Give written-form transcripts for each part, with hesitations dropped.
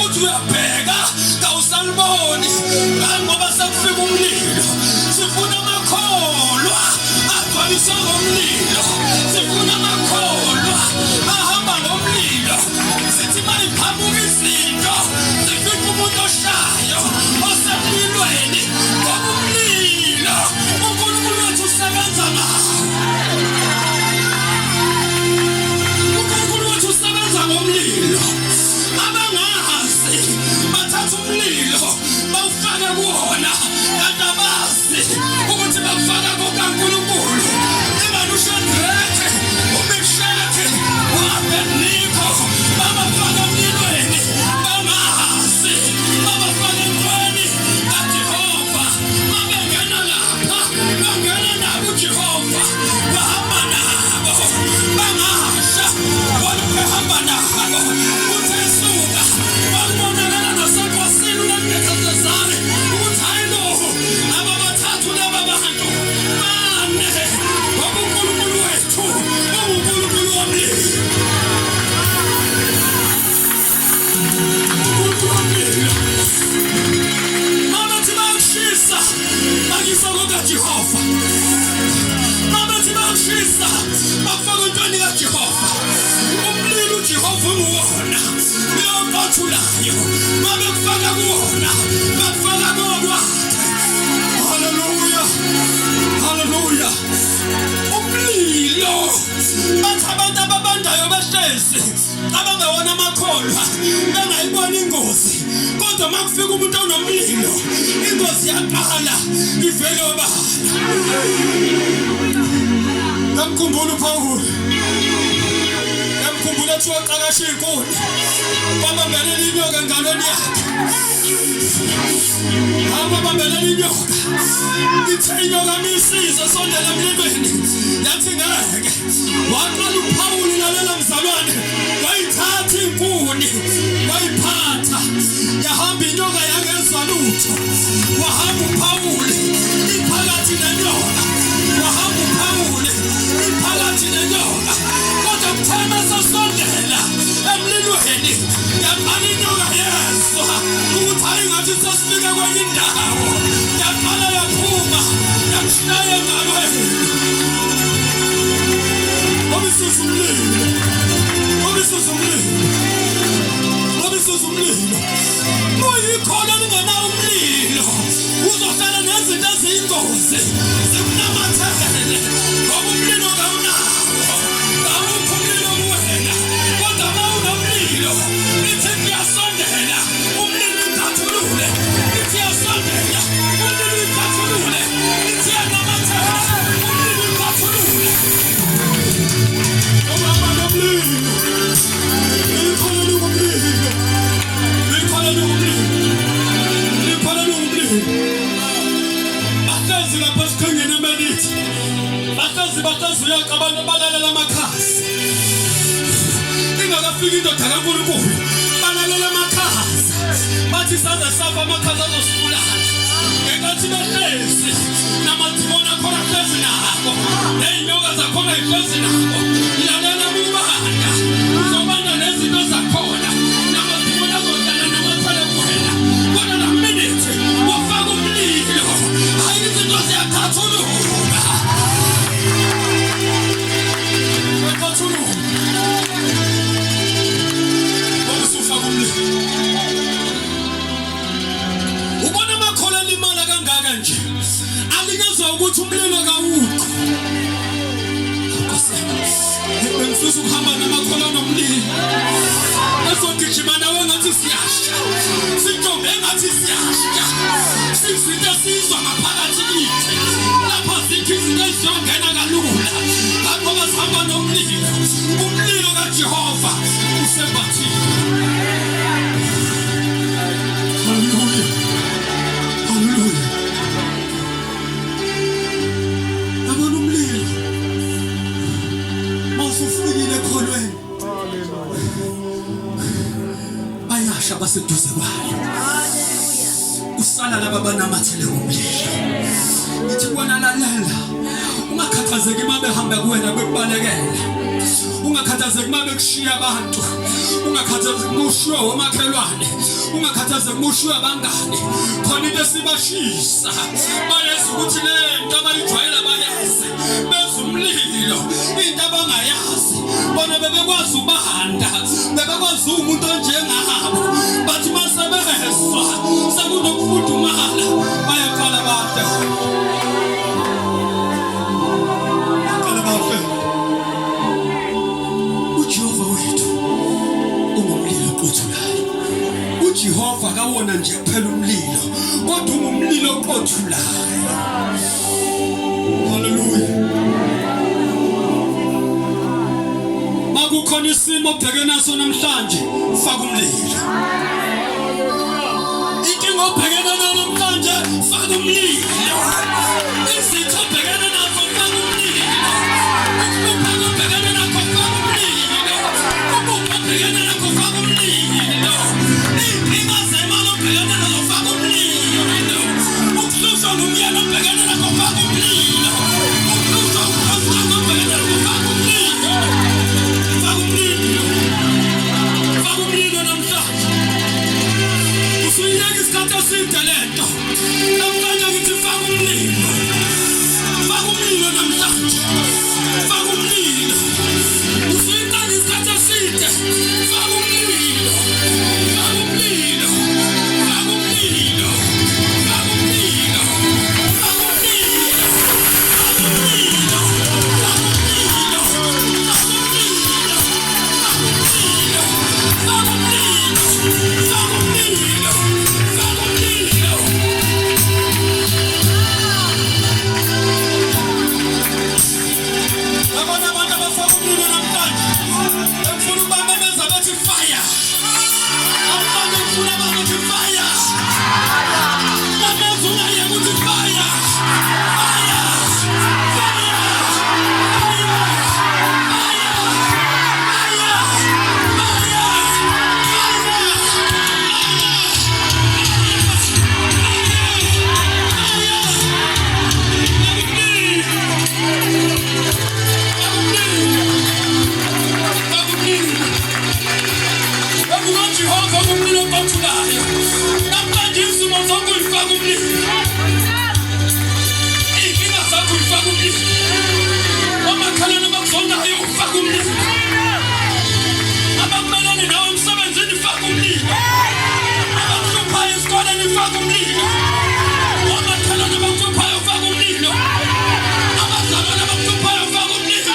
uthi uyabheka kawusaliboni ngoba sekufika umlilo. Sifuna amakholwa agcwaliswa ngomlilo. Sifuna amakholwa ahamba ngomlilo. Sithi mayiqhamuka izinto zifika umuntu oshayo osemlilweni ngomlilo. uNkulunkulu wethu usebenza ngawo. uNkulunkulu wethu usebenza ngomlilo. Abangazi bathatha umlilo bawufaka kuwona kanti abazi ukuthi bafaka kukaNkulunkulu. Imali uShadrake, uMeshaki, u-Abednego babafaka emlilweni bangazi. Babafaka entweni kaJehova. Mabengena lapha bangena nabo uJehova bahamba nabo bangasha behamba nabo. Uthe suka babonakala nasenkosini uNebukadnezari ukuthi hayi lo laba bathathu laba bantu bane ngoba uNkulunkulu wethu uNkulunkulu womlilo. uNkulunkulu womlilo. Mabathi bawushisa bakisa kukaJehova. Mabathi bawushisa bafaka entweni kaJehova. Umlilo uJehova unguwona uyobathulayo. Mabekufaka kuwona bakufaka kokwakhe. Hallelujah, hallelujah. Umlilo bathi abantu ababandayo behlezi abangewona amakholwa bengayibona ingozi, kodwa makufika umuntu onomlilo ingozi yaqala ivele obala. Ngamkhumbula uPawulu, ngamkhumbula ethi waqakasha inkuni wabambelela inyoka engalweni yakhe. Ababambelela inyoka ithe inyoka misize sondela emlilweni yathi ngeke. Waqala uPawulu lalela mzalwane wayithatha inkuni wayiphatha yahamba inyoka yangezwa lutho. Wahamba uPawulu iphakathi nenyoka. Wahamba uPawulu iphakathi nenyoka. Kodwa kuthema sasondela emlilweni yaqala inyoka yezwa ukuthi hayi ngathi sesifika kwenye indawo. Yaqala yaphuma yamshaya engalweni. Obisusa umlilo. Obisusa umlilo. Obisusa umlilo. Muyikhona lingenawo umlilo uzohlala nezinto eziyingozi zikunamathele ngoba umlilo kawunawo. Awukho umlilo kuwena kodwa ma unomlilo lithi kuyasondela umlilo ikhathulule. Lithi yasondela umlilo ikhathulule. Lithi yanamathele umlilo ikhathulule. Ngoba nomlilo likhona lungumlilo. Likhona lungumlilo. Likhona lungumlilo. Bahlezi lapha esikhangeni emelithi. Bahlezi uyaka abantu balalela amakhasi. Ingakafika indoda kaNkulunkulu balalela amakhasi. Bathi saze safa amakhasi azosibulala. Ngenkathi behlezi namadimoni akhona hlezi nabo. Ney'nyoka zakhona yihlezi nabo. Lalela mubanda uzobanda nezinto zakhona. Namadimoni azohlala namathele kuwena. Kodwa la minute wafaka umlilo hayi izinto ziyakhathuluka. Ubona amakhola elimala kangaka nje alikezwa ukuthi umlilo kawukho. Bengifisa ukuhamba namakhola nomlilo ezogijima nawe ngathi siyasha. Sintombe engathi siyasha. Sizinto esizwa ngaphakathi kithi lapha zithi izinto ezizongena kalula ngoba sihamba nomlilo. Umlilo kaJehova usembathile. Hallelujah, hallelujah. Abona umlilo mawusufikile ekholweni bayasha baseduze kwayo. Usala laba banamathele umlilo. Ithi bona lalela ungakhathazeki uma behamba kuwena bekubalekela. ungakhathazeki uma bekushiya abantu, ungakhathazeki uma ushiywe omakhelwane, ungakhathazeki uma ushiywe abangane. Khona into esibashisa bayazi ukuthi le nto abayijwayele bayazi, benza umlilo into abangayazi. Bona bebekwazi ubahanda, bebekwazi umuntu onjengabo, bathi masebezwa sekunokufudumala bayaqala bade. uJehova wethu ungumlilo oqothulayo. uJehova akawona nje kuphela umlilo, kodwa ungumlilo oqothulayo. Hallelujah. Makukhona isimo obhekene naso namhlanje, faka umlilo. Inkinga obhekene nayo namhlanje, faka umlilo. Izitho obhekene nazo, faka umlilo. Ukuphaka obhekene nakho, faka umlilo. Ukupha obhekene nakho, faka umlilo. Iy'nkinga zemali obhekene nazo, faka umlilo. Ukuhlushwa ngumyeni obhekene nakho, faka umlilo. Ukuhlushwa ngumkhosikazi obhekene nakho, faka umlilo. Faka umlilo. Faka umlilo namhlanje. Usuyiyeka isikhathi eside le nto. Namhlanje ngithi faka umlilo. Faka umlilo namhlanje. Faka umlilo. Usuyiyeka isikhathi eside. Faka umlilo. Faka umlilo. Faka umlilo. Faka umlilo. Faka umlilo. Faka umlilo. Faka umlilo. Faka umlilo. Faka umlilo. Faka umlilo. Faka umlilo. Faka umlilo. Abona abantu abafaka umlilo namhlanje, ekufuna ubamemeza bathi fire. Abanye ekufuna bathi fire. Bameza ungayeka uthi fire. Fire. uJehova umlilo oqothulayo. Namhlanje izimo zakho uyifaka umlilo. Iy'nkinga zakho uyifaka umlilo. Omakhalane bakuzonayo ufaka umlilo. Abakumelane nawe emsebenzini ufaka umlilo. Abakuhluphayo esikoleni ufaka umlilo. Omakhalane bakuhluphayo ufaka umlilo. Abazalwane bakuhluphayo ufaka umlilo.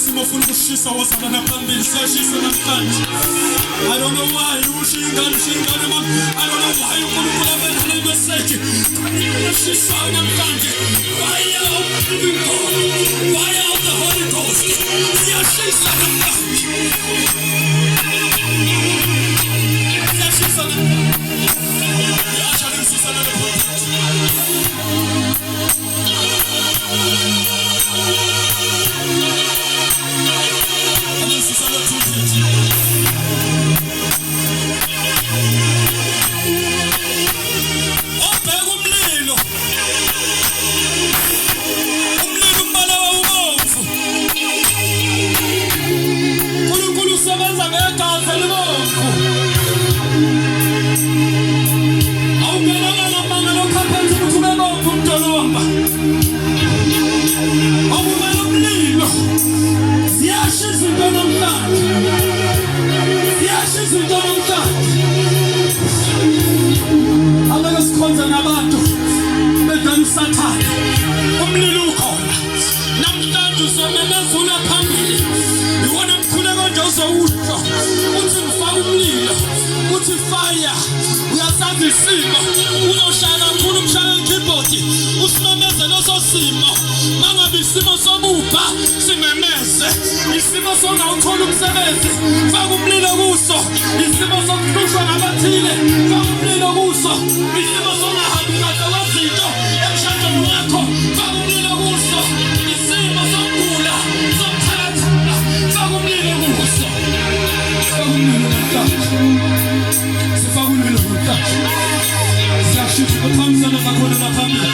simo ufuna ukushisa wozalana phambili siyashisa namhlanje. I don't know why ushingani mama. I don't know why uNkulunkulu abena le message. Siyashisa namhlanje. Fire of the living God. Fire of the Holy Ghost. Siyashisa namhlanje. Siyashisa namhlanje. Yashaya sisana namhlanje. Isimo sobuba simemeze, isimo songawuthola umsebenzi faka umlilo kuso, isimo sokuhlushwa ngabathile faka umlilo kuso, isimo songahambi kahle kwezinto emshadweni wakho faka umlilo kuso, isimo sokugula sokuthakathaka faka umlilo kuso, faka umlilo namhlanje, sifaka umlilo namhlanje, siyashisa ukuphambisana kakhulu naphambili.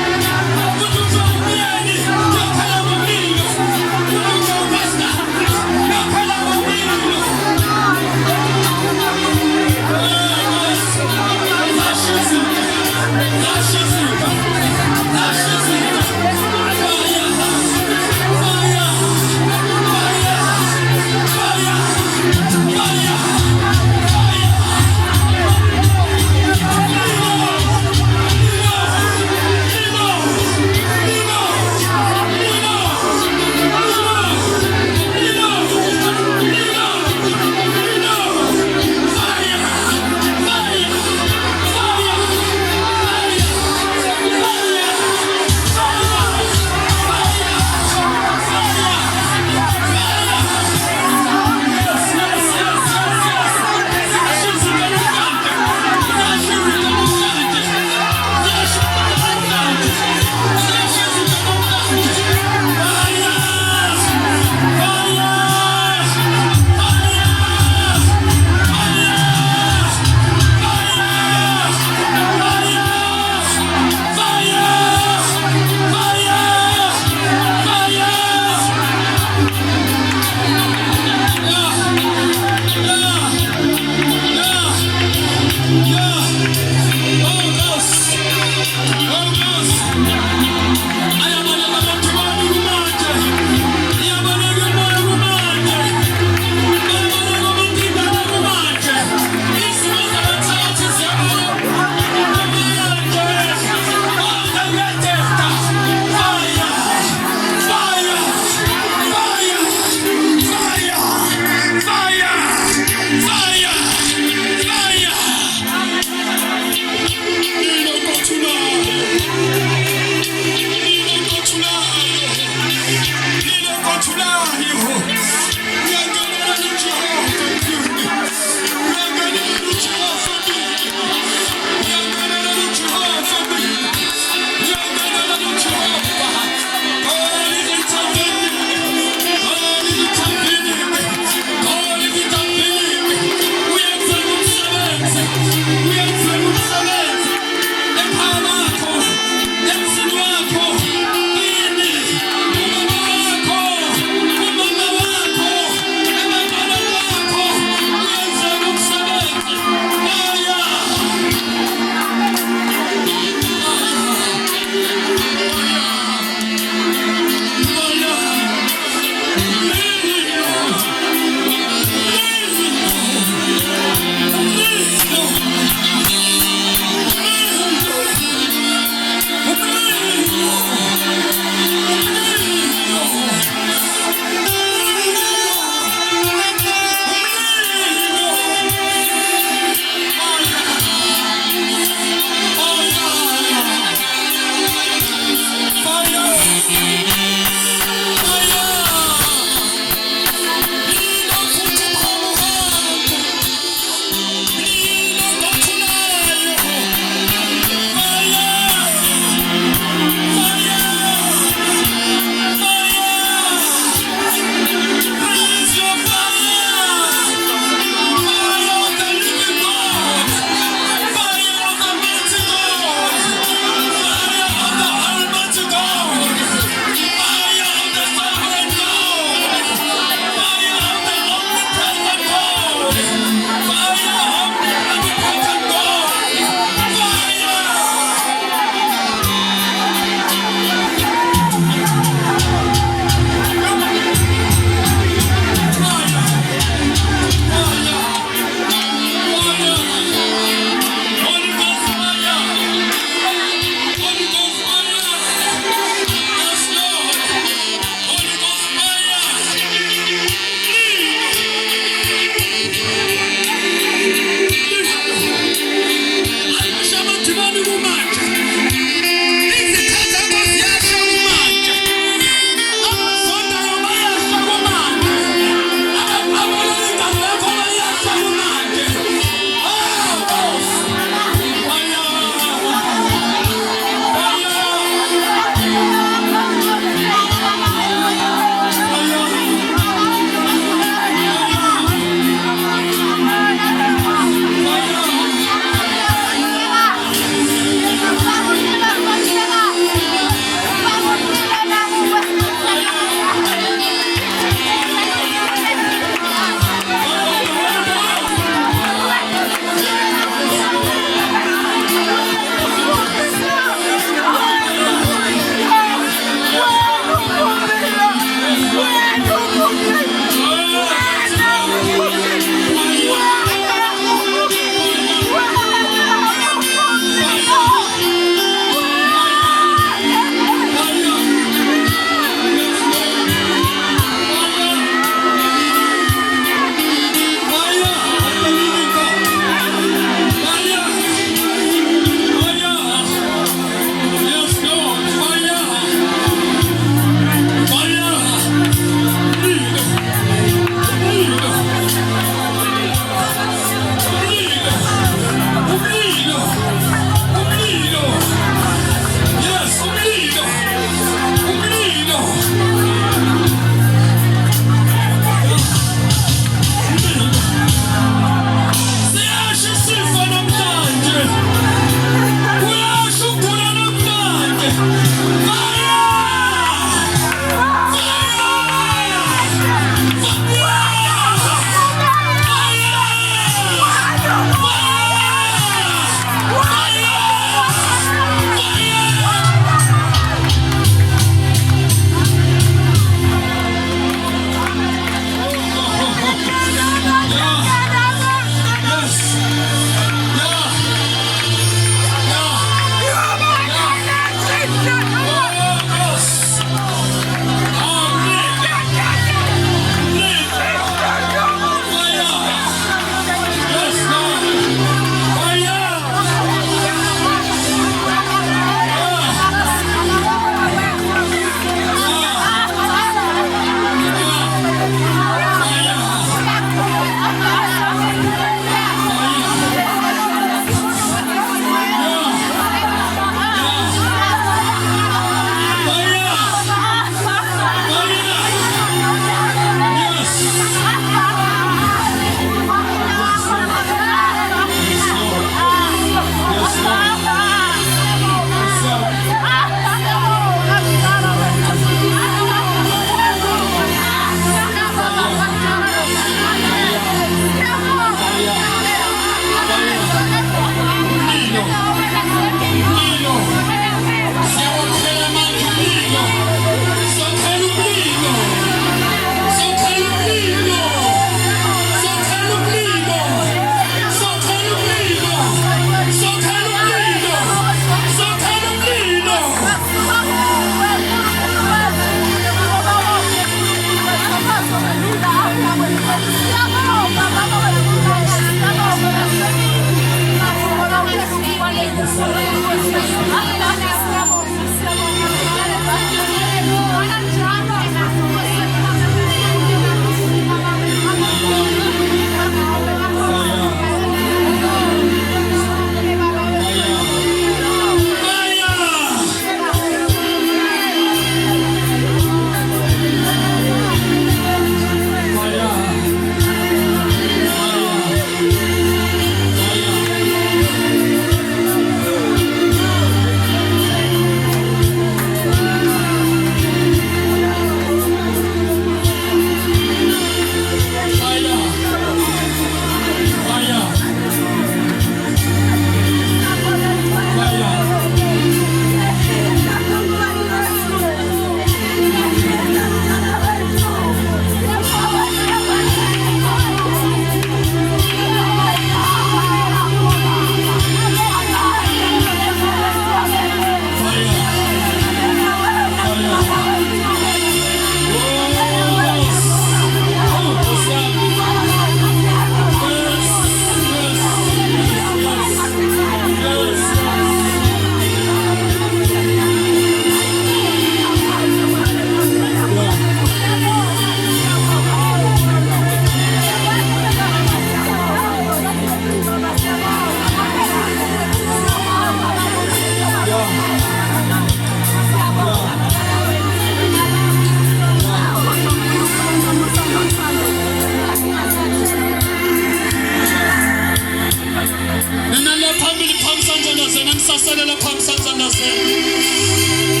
isandla senu.